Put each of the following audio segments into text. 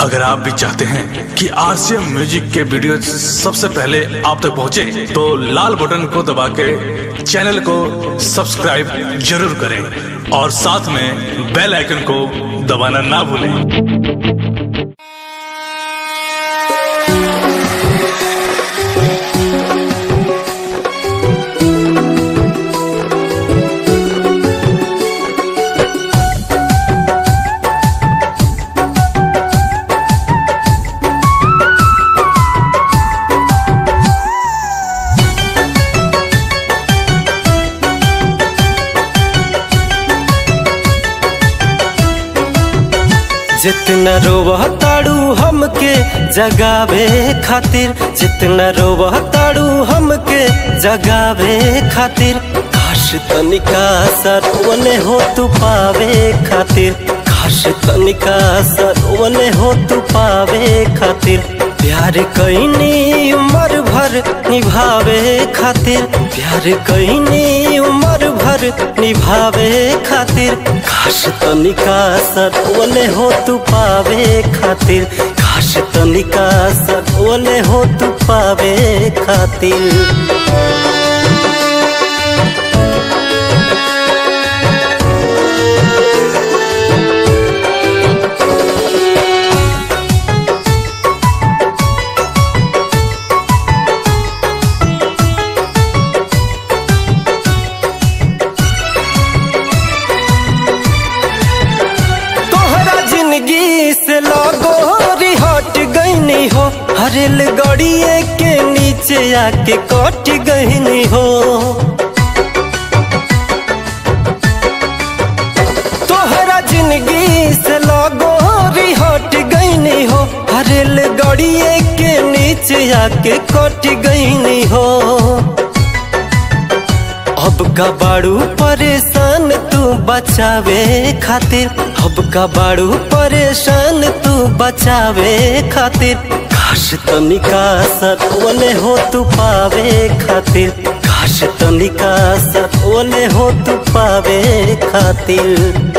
अगर आप भी चाहते हैं कि आरसीएम म्यूजिक के वीडियो सबसे पहले आप तक पहुंचे, तो लाल बटन को दबा के चैनल को सब्सक्राइब जरूर करें और साथ में बेल आइकन को दबाना ना भूलें। जितना रोवताड़ू हमके जगावे खातिर, जितना रोवताड़ू हमके जगावे खातिर, काश तनिका सरवने हो तू पावे खातिर, काश तनिका सरवने हो तू पावे खातिर। प्यार कईनी उम्र भर निभावे खातिर, प्यार कईनी उम्र भर निभावे खातिर, काश तनिका सरवने हो तू पावे खातिर, काश तनिका सरवने हो तू पावे खातिर। से लगोरी हट गईनी हो, हरेल गड़िए के नीचे आके कट गईनी हो। तोहरा जिंदगी से लगोरी हट गईनी हो, हरेल गड़िए के नीचे आके कट गईनी हो। अब का बाड़ू परेशान तू बचावे खातिर, अब का बाड़ू परेशान तू बचावे खातिर, काश तनिका सरवने हो तू पावे खातिर, काश तनिका सरवने हो तू पावे खातिर।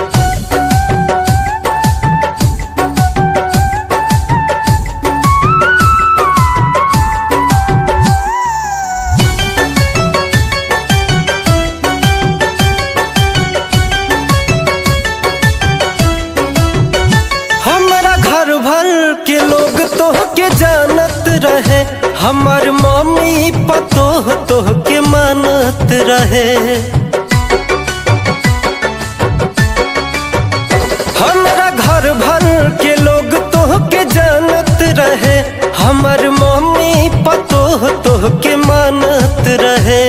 के लोग तोह के जानत रहे, हमार मम्मी पतोह तोह के मानत रहे। हमारा घर भर के लोग तोह के जानत रहे, हमार मम्मी पतोह तोह के मानत रहे।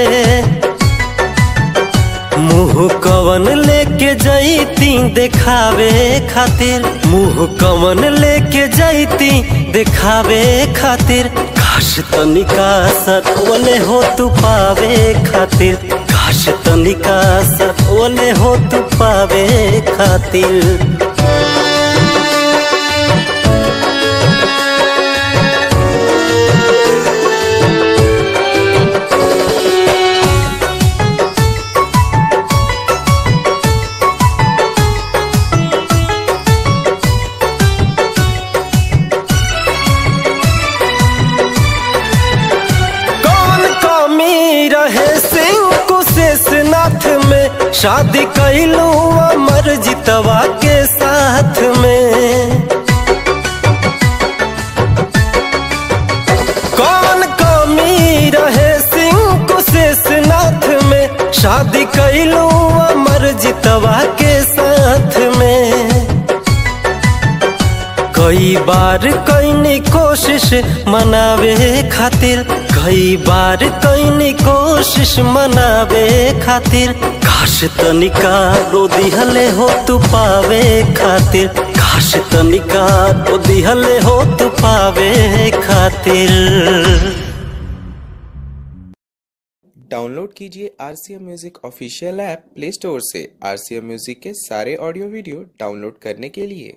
मुँह कवन लेके जैती दिखावे खातिर, मुँह कवन लेके जैती दिखावे खातिर, काश तनिका सरवने हो तू पावे खातिर, काश तनिका सरवने हो तू पावे खातिर। नाथ में शादी कैलू अमर जितवा के साथ में, कौन कमी रहे सिंह कुशेष नाथ में, शादी कैलू अमर जितवा के साथ में। कई बार कईनी कोशिश मनावे खातिर, कई बार कईनी कोशिश मनावे खातिर, काश तनिका रो दिहले हो तू पावे खातिर, काश तनिका रो दिहले हो तू पावे खातिर। डाउनलोड कीजिए RCM music official app play store से। आरसीएम म्यूजिक के सारे ऑडियो वीडियो डाउनलोड करने के लिए